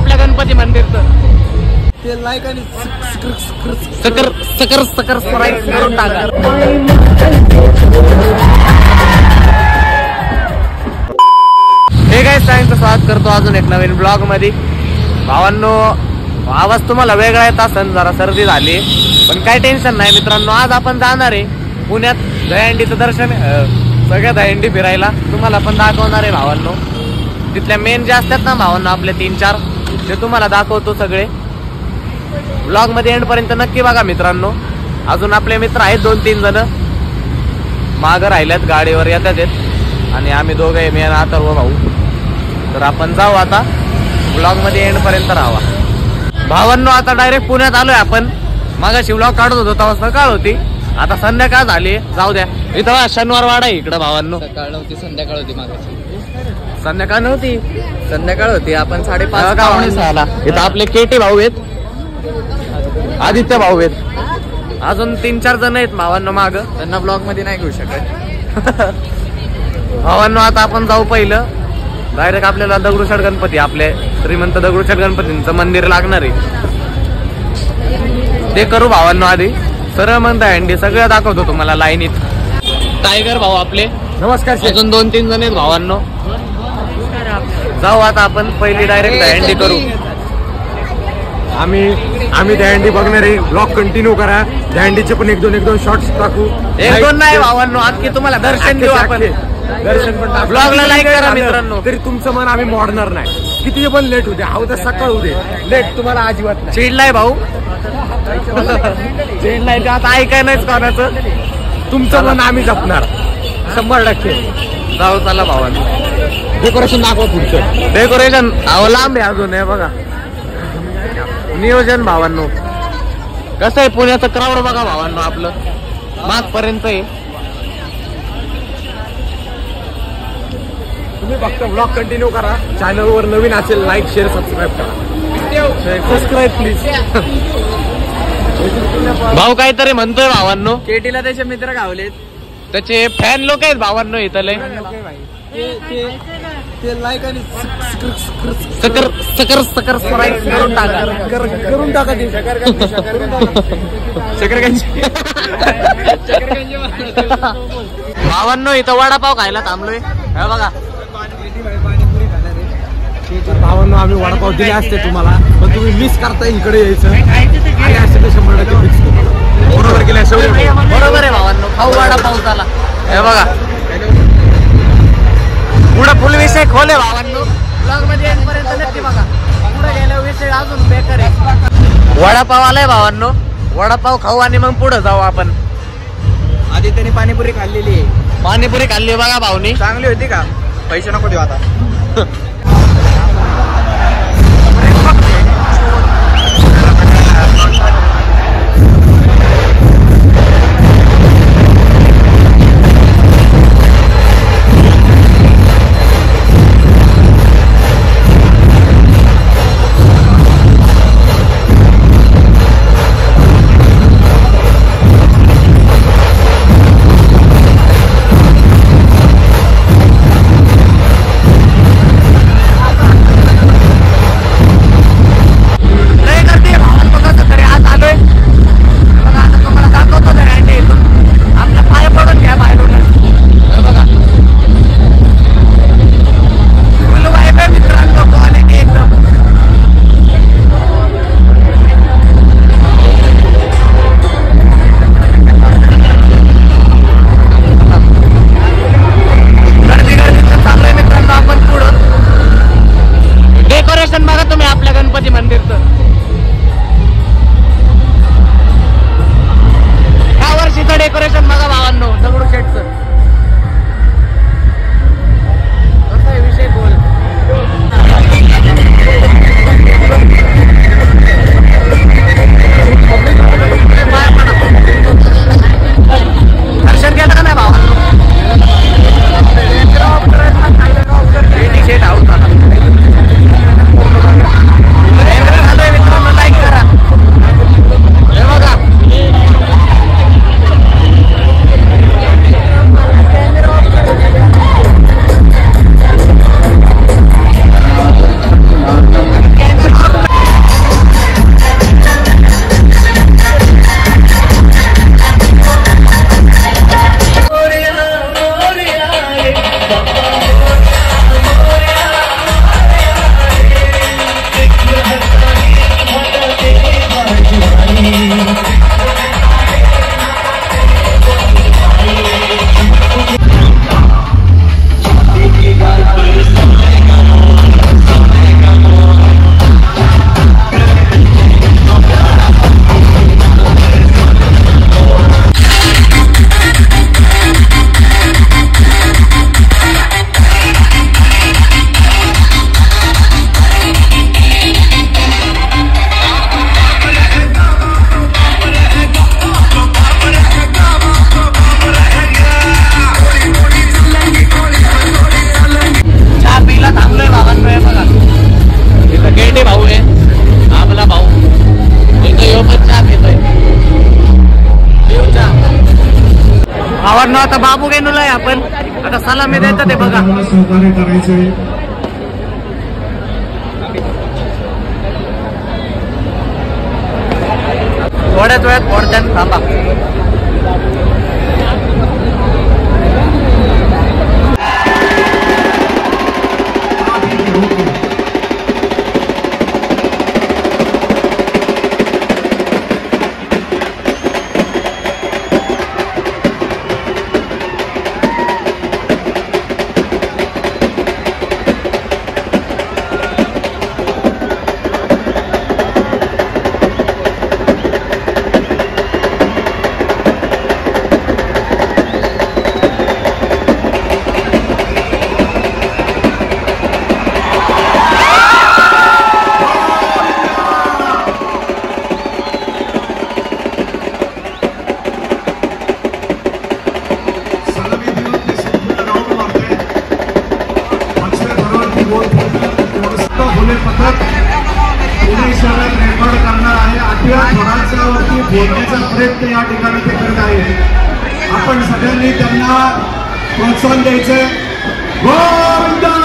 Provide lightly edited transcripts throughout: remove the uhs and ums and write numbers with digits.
आपल्या गणपती मंदिरचं ते लाईक आणि सकर सकर सकर स्प्राईट करून टाका. हे काय टाइमचं स्वागत करतो अजून एक नवीन ब्लॉग मध्ये. भावांनो, आवाज तुम्हाला वेगळा येत असेल, जरा सर्दी झाली, पण काय टेन्शन नाही मित्रांनो. आज आपण जाणार आहे पुण्यात दहीहंडीचं दर्शन, सगळ्या दहीहंडी फिरायला तुम्हाला पण दाखवणार आहे भावांनो. तिथल्या मेन जे असतात ना भावांनो आपले 3-4, ते तुम्हाला दाखवतो सगळे. ब्लॉग मध्ये एंड पर्यंत नक्की बघा मित्रांनो. अजून आपले मित्र आहेत 2-3 जण मागं राहिल्यात, गाडीवर येतात आणि आम्ही दोघे मी आणि अथर्व भाऊ. तर आपण जाऊ आता, ब्लॉग मध्ये एंड पर्यंत राहा भावांनो. आता डायरेक्ट पुण्यात आलोय आपण. मागाशी ब्लॉग काढत होतो तेव्हा सकाळ होती, आता संध्याकाळ झाली. जाऊ द्या, इथं शनिवार वाडा आहे इकडं भावांनो. सकाळ नव्हती, संध्याकाळ होती. मागाशी संध्याकाळ नव्हती, संध्याकाळ होती. आपण 5:30 गावाला. इथं आपले केटी भाऊ आहेत, आदित्य भाऊ आहेत, अजून 3-4 जण आहेत भावांनो माग. त्यांना ब्लॉग मध्ये नाही घेऊ शकत भावांनो. आता आपण जाऊ पहिलं डायरेक्ट आपल्याला दगडूशेठ गणपती, आपले श्रीमंत दगडूशेठ गणपतींचं मंदिर लागणार आहे, ते करू भावांनो. आधी सरळ म्हणता हंडी सगळं दाखवतो तुम्हाला लाईनीत. टायगर भाऊ आपले नमस्कार. अजून 2-3 जण आहेत भावांनो. जाऊ आता आपण पहिली डायरेक्ट दहीहंडी करू. आम्ही दहीहंडी बघणार आहे. ब्लॉग कंटिन्यू करा. दहीहंडीचे पण 1-2 शॉर्ट्स टाकू. 1-2 नाही भावांनो, आणखी तुम्हाला दर्शन देऊ आपण. दर्शन पण ब्लॉगला लाईक करा मित्रांनो. तरी तुमचं मन आम्ही मोडणार नाही. किती पण लेट होते, हा उद्या सकाळ होते, लेट तुम्हाला अजिबात नाही. चिडलाय भाऊ, चिडलाय ते आता ऐकाय नाहीच कोणाचं. तुमचं मन आम्ही जपणार 100%. जाऊ चला भावांनो. डेकोरेशन दाखवा पुढचं. डेकोरेशन लांब आहे अजून, आहे बघा नियोजन भावांनो. कसं आहे पुण्याचं क्राऊड बघा भावांनो, आपलं मागपर्यंत आहे. तुम्ही फक्त ब्लॉग कंटिन्यू करा. चॅनलवर नवीन असेल लाईक शेअर सबस्क्राईब करा. Subscribe please. भाऊ काहीतरी म्हणतोय भावांनो. केटीला त्याचे मित्र गावलेत, त्याचे फॅन लोक आहेत भावांनो इथले. ते लाईक आणि सकर सकर सकर स्प्राईट करून टाका. करून टाका ते. शकरगंजी भावांनो इथं वडापाव खायला थांबलोय, हे बघा. भावांनो, आम्ही वडापाव दिले असते तुम्हाला, पण तुम्ही मिस करताय इकडे यायचं. आणि असं ते 100% फिक्स करू. बरोबर केलं, बरोबर आहे भावांनो. खाऊ वडापाव झाला, हे बघा. पुढे फुल विषय खोले भावांनो. ब्लॉग मध्ये पर्यंत नक्की बघा. पुढे गेल्या विषय अजून बेकार आहे. वडापाव आलाय भावांनो, वडापाव खाऊ आणि मग पुढे जाऊ आपण. आधी त्यांनी पाणीपुरी खाल्लेली आहे. पाणीपुरी खाल्ली बघा भाऊनी. चांगली होती का? पैसे नको देऊ आता. भावांना आता बाबू गेलोय आपण आता सलामी द्यायचं ते बघा. सहकार्य करायचंय. थोड्याच वेळात पोहोचतात थांबा. बोलण्याचा प्रयत्न या ठिकाणी ते करत आहे. आपण सगळ्यांनी त्यांना प्रोत्साहन द्यायचंय. गोविंदा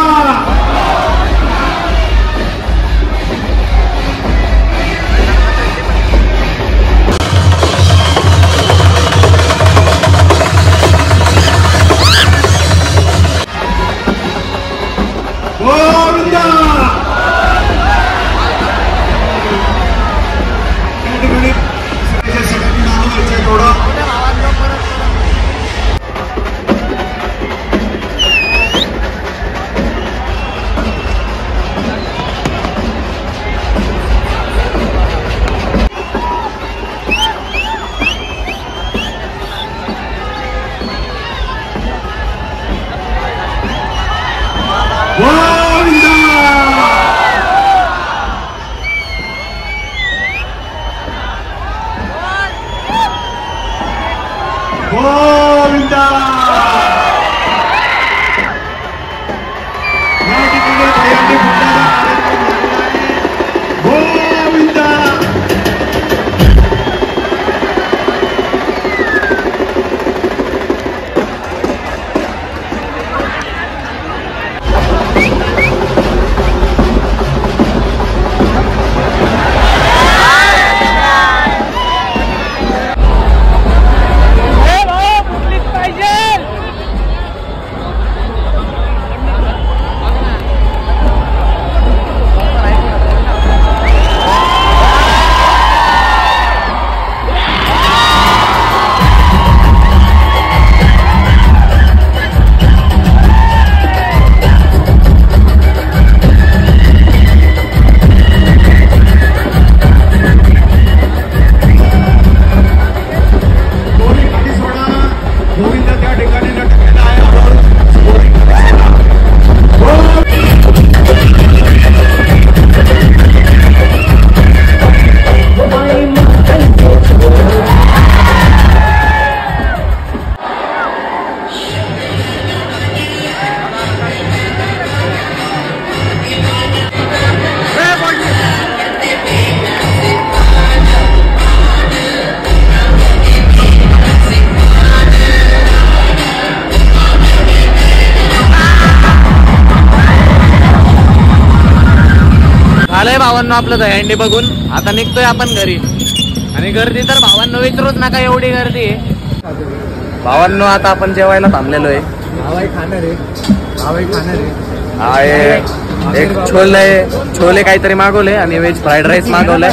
गोविंदा. गोविंदा या ठिकाणी दहीहंडी फुटण्याचा कार्यक्रम गोविंदा. झालंय भावांनो आपलं दहीहंडी बघून. आता निघतोय आपण घरी. आणि गर्दी तर भावांनो विचारूच नका एवढी गर्दी आहे. भावांनो आता आपण जेवायला थांबलेलो आहे. एक छोले काहीतरी मागवले आणि व्हेज फ्राईड राईस मागवलाय.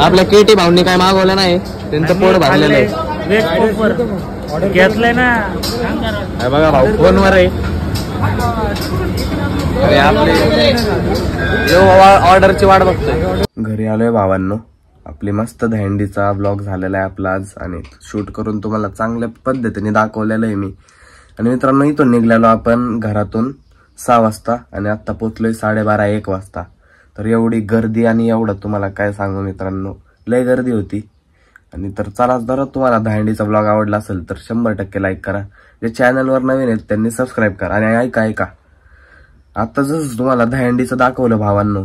आपल्या केटी भाऊंनी काय मागवलं नाही. त्यांचं पोट भरलेलं आहे. घेतलंय ना बघा भाऊ फोनवर आहे. आणि आपले ऑर्डरची वाट बघतोय. घरी आलोय भावांनो. आपली मस्त दहीहंडीचा ब्लॉग झालेला आहे आपला आज. आणि शूट करून तुम्हाला चांगल्या पद्धतीने दाखवलेलं आहे मी. आणि मित्रांनो इथून निघलेलो आपण घरातून 6 वाजता आणि आता पोचलोय 12:30-1 वाजता. तर एवढी गर्दी आणि एवढं तुम्हाला काय सांगू मित्रांनो, लय गर्दी होती. आणि तर चला जर तुम्हाला दहीहंडीचा ब्लॉग आवडला असेल तर 100% लाईक करा. जे चॅनलवर नवीन आहेत त्यांनी सबस्क्राईब करा. आणि ऐका आता जसं तुम्हाला दहीहंडीचं दाखवलं भावांनो,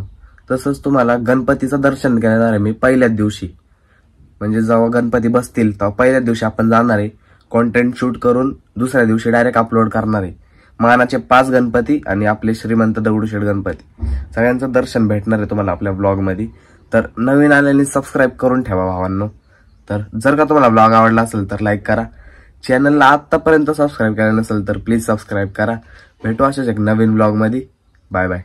तसंच तुम्हाला गणपतीचं दर्शन घेणार आहे मी पहिल्याच दिवशी. म्हणजे जेव्हा गणपती बसतील तेव्हा पहिल्याच दिवशी आपण जाणार आहे कॉन्टेंट शूट करून दुसऱ्या दिवशी डायरेक्ट अपलोड करणार आहे. मानाचे 5 गणपती आणि आपले श्रीमंत दगडूशेठ गणपती सगळ्यांचं दर्शन भेटणार आहे तुम्हाला आपल्या ब्लॉग मध्ये. तर नवीन आल्याने सबस्क्राईब करून ठेवा भावांनो. तर जर का तुम्हाला ब्लॉग आवडला असेल तर लाईक करा. चॅनलला आतापर्यंत सबस्क्राईब केलं नसेल तर प्लीज सबस्क्राईब करा. भेटू अशाच एक नवीन ब्लॉग मध्ये. Bye bye.